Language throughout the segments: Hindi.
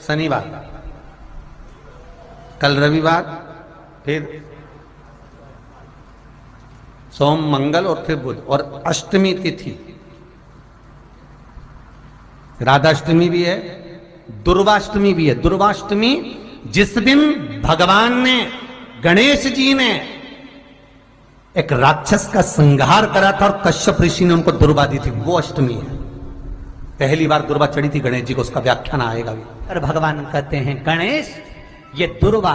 शनिवार, कल रविवार, फिर सोम मंगल और फिर बुध, और अष्टमी तिथि राधाष्टमी भी है, दुर्वाष्टमी भी है। दुर्वाष्टमी जिस दिन भगवान ने, गणेश जी ने एक राक्षस का संहार करा था और कश्यप ऋषि ने उनको दुर्वा दी थी, वो अष्टमी है। पहली बार दुर्वा चढ़ी थी गणेश जी को, उसका व्याख्यान आएगा भी। और भगवान कहते हैं गणेश, ये दुर्वा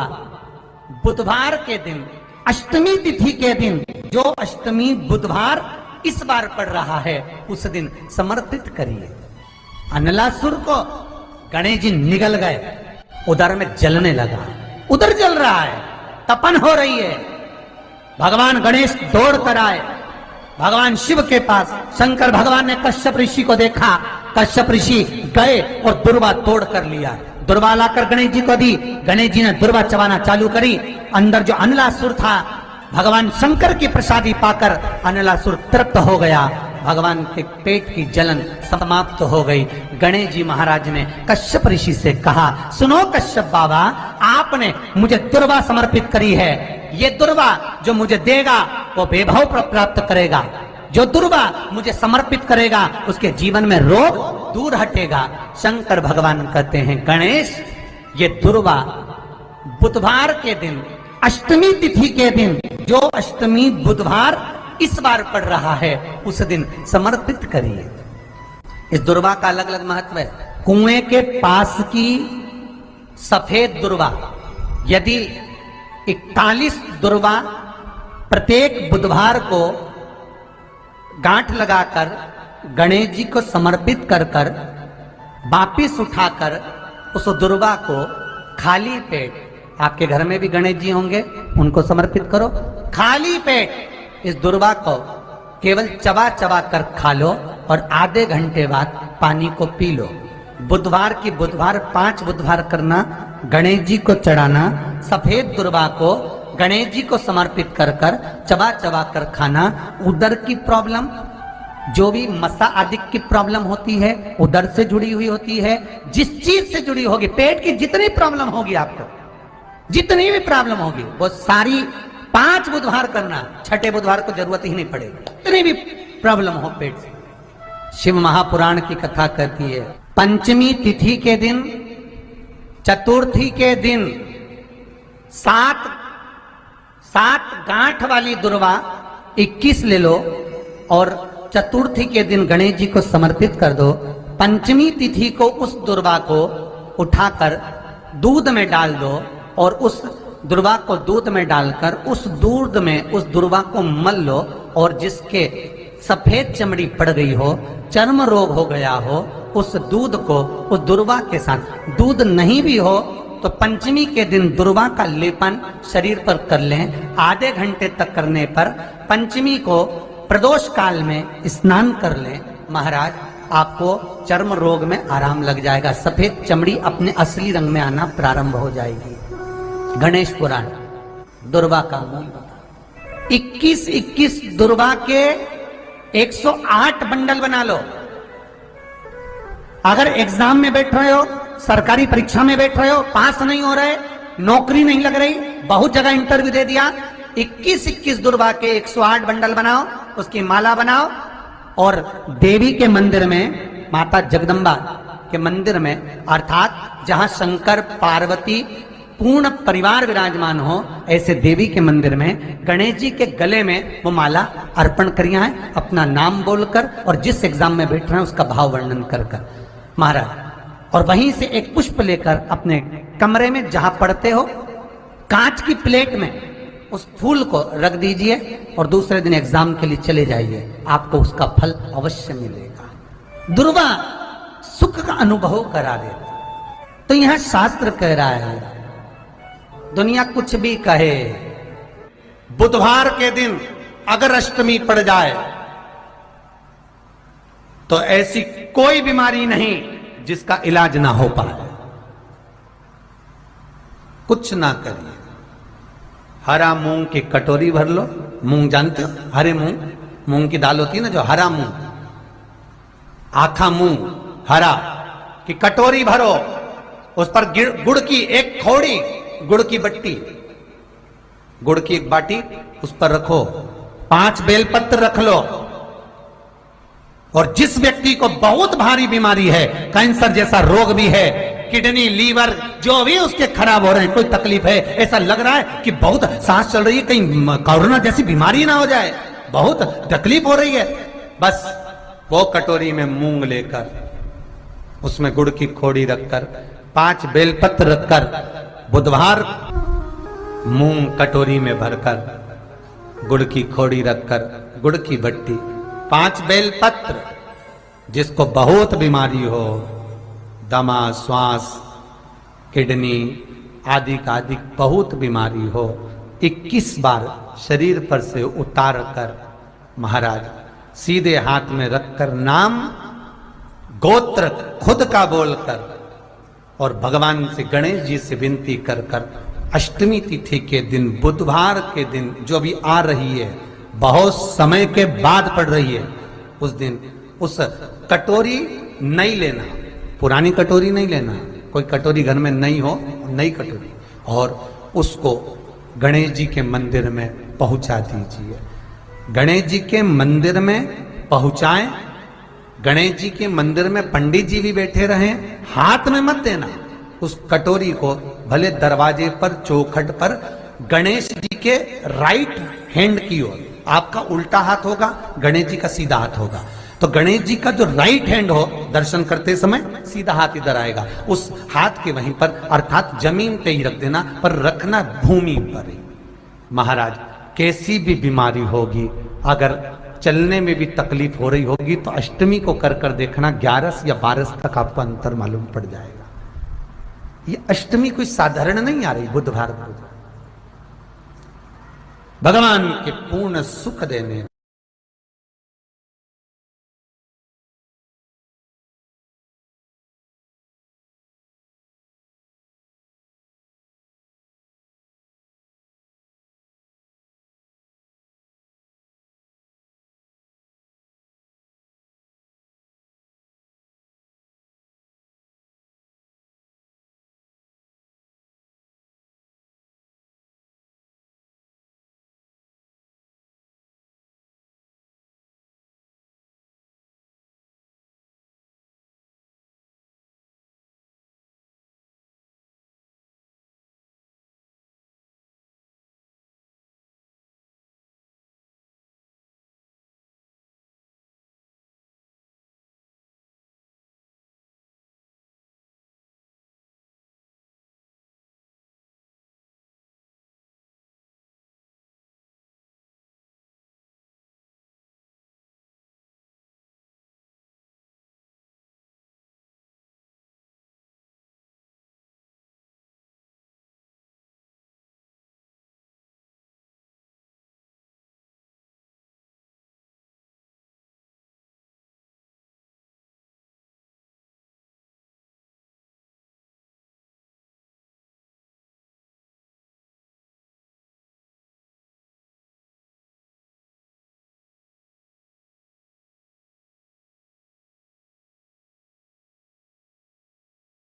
बुधवार के दिन, अष्टमी तिथि के दिन, जो अष्टमी बुधवार इस बार पड़ रहा है, उस दिन समर्पित करिए। अनलासुर को गणेश जी निगल गए, उधर में जलने लगा, उधर जल रहा है, तपन हो रही है। भगवान गणेश दौड़ कर आए भगवान शिव के पास। शंकर भगवान ने कश्यप ऋषि को देखा, कश्यप ऋषि गए और दुर्वा तोड़ कर लिया। दुर्वा लाकर गणेश जी को दी, गणेश जी ने दुर्वा चबाना चालू करी। अंदर जो अनलासुर था, भगवान शंकर की प्रसादी पाकर अनलासुर तृप्त हो गया, भगवान के पेट की जलन समाप्त हो गई। गणेश जी महाराज ने कश्यप ऋषि से कहा, सुनो कश्यप बाबा, आपने मुझे दुर्वा समर्पित करी है, ये दुर्वा जो मुझे देगा वो वैभव प्राप्त करेगा, जो दुर्वा मुझे समर्पित करेगा उसके जीवन में रोग दूर हटेगा। शंकर भगवान कहते हैं गणेश, ये दुर्वा बुधवार के दिन, अष्टमी तिथि के दिन, जो अष्टमी बुधवार इस बार पड़ रहा है, उस दिन समर्पित करिए। इस दुर्वा का अलग अलग महत्व है। कुएं के पास की सफेद दुर्वा, यदि 41 दुर्वा प्रत्येक बुधवार को गांठ लगाकर गणेश जी को समर्पित कर कर वापिस उठाकर उस दुर्वा को खाली पेट, आपके घर में भी गणेश जी होंगे, उनको समर्पित करो। खाली पेट इस दुर्वा को केवल चबा चबा कर खा लो और आधे घंटे बाद पानी को पी लो। बुधवार की बुधवार 5 बुधवार करना, गणेश जी को चढ़ाना, सफेद दुर्वा को गणेश जी को समर्पित कर कर चबा चबा कर खाना। उदर की प्रॉब्लम, जो भी मसा आदि की प्रॉब्लम होती है, उदर से जुड़ी हुई होती है, जिस चीज से जुड़ी होगी, पेट की जितनी प्रॉब्लम होगी, आपको जितनी भी प्रॉब्लम होगी, वो सारी 5 बुधवार करना, छठे बुधवार को जरूरत ही नहीं पड़ेगी, जितनी भी प्रॉब्लम हो पेट से। शिव महापुराण की कथा कहती है, पंचमी तिथि के दिन, चतुर्थी के दिन 7 गांठ वाली दुर्वा 21 ले लो और चतुर्थी के दिन गणेश जी को समर्पित कर दो। पंचमी तिथि को उस दुर्वा को उठाकर दूध में डाल दो और उस दुर्वा को दूध में डालकर उस दूध में उस दुर्वा को मल लो, और जिसके सफेद चमड़ी पड़ गई हो, चर्म रोग हो गया हो, उस दूध को उस दुर्वा के साथ, दूध नहीं भी हो तो पंचमी के दिन दुर्वा का लेपन शरीर पर कर लें। आधे घंटे तक करने पर पंचमी को प्रदोष काल में स्नान कर लें। महाराज, आपको चर्म रोग में आराम लग जाएगा, सफेद चमड़ी अपने असली रंग में आना प्रारंभ हो जाएगी। गणेश पुराण दुर्वा का मूल बता। 21 दुर्वा के 108 बंडल बना लो। अगर एग्जाम में बैठ रहे हो, सरकारी परीक्षा में बैठ रहे हो, पास नहीं हो रहे, नौकरी नहीं लग रही, बहुत जगह इंटरव्यू दे दिया, 21 दुर्वा के 108 बंडल बनाओ, उसकी माला बनाओ और देवी के मंदिर में, माता जगदम्बा के मंदिर में, अर्थात जहां शंकर पार्वती पूर्ण परिवार विराजमान हो, ऐसे देवी के मंदिर में गणेश जी के गले में वो माला अर्पण करिया है, अपना नाम बोलकर और जिस एग्जाम में बैठ रहे हैं उसका भाव वर्णन कर कर महाराज। और वहीं से एक पुष्प लेकर अपने कमरे में जहां पढ़ते हो, कांच की प्लेट में उस फूल को रख दीजिए और दूसरे दिन एग्जाम के लिए चले जाइए, आपको उसका फल अवश्य मिलेगा। दुर्वा सुख का अनुभव करा देगा। तो यहां शास्त्र कह रहा है, दुनिया कुछ भी कहे, बुधवार के दिन अगर अष्टमी पड़ जाए तो ऐसी कोई बीमारी नहीं जिसका इलाज ना हो पाए। कुछ ना करिए, हरा मूंग की कटोरी भर लो। मूंग जानते हो, हरे मूंग, मूंग की दाल होती है ना, जो हरा मूंग, आखा मूंग हरा की कटोरी भरो, उस पर गुड़ की एक थोड़ी गुड़ की बट्टी, गुड़ की एक बाटी उस पर रखो, 5 बेलपत्र रख लो। और जिस व्यक्ति को बहुत भारी बीमारी है, कैंसर जैसा रोग भी है, किडनी लीवर जो भी उसके खराब हो रहे हैं, कोई तकलीफ है, ऐसा लग रहा है कि बहुत सांस चल रही है, कहीं कोरोना जैसी बीमारी ना हो जाए, बहुत तकलीफ हो रही है, बस वो कटोरी में मूंग लेकर उसमें गुड़ की खोड़ी रखकर 5 बेलपत्र रखकर बुधवार मूंग कटोरी में भरकर गुड़ की खोड़ी रखकर गुड़ की भट्टी 5 बेलपत्र, जिसको बहुत बीमारी हो, दमा श्वास किडनी आदि का आदि बहुत बीमारी हो, 21 बार शरीर पर से उतार कर महाराज सीधे हाथ में रखकर नाम गोत्र खुद का बोलकर और भगवान से गणेश जी से विनती कर कर अष्टमी तिथि के दिन बुधवार के दिन जो भी आ रही है, बहुत समय के बाद पड़ रही है, उस दिन उस कटोरी नहीं लेना, पुरानी कटोरी नहीं लेना, कोई कटोरी घर में नहीं हो, नई कटोरी, और उसको गणेश जी के मंदिर में पहुंचा दीजिए। गणेश जी के मंदिर में पहुंचाएं, गणेश जी के मंदिर में पंडित जी भी बैठे रहें, हाथ में मत देना उस कटोरी को, भले दरवाजे पर चौखट पर गणेश जी के राइट हैंड की ओर, आपका उल्टा हाथ होगा, गणेश जी का सीधा हाथ होगा, तो गणेश जी का जो राइट हैंड हो दर्शन करते समय सीधा हाथ इधर आएगा, उस हाथ के वहीं पर अर्थात जमीन पे ही रख देना, पर रखना भूमि पर ही। महाराज कैसी भी बीमारी होगी, अगर चलने में भी तकलीफ हो रही होगी तो अष्टमी को कर कर देखना, 11 या 12 तक आपको अंतर मालूम पड़ जाएगा। ये अष्टमी कोई साधारण नहीं आ रही, बुधवार भगवान के पूर्ण सुख देने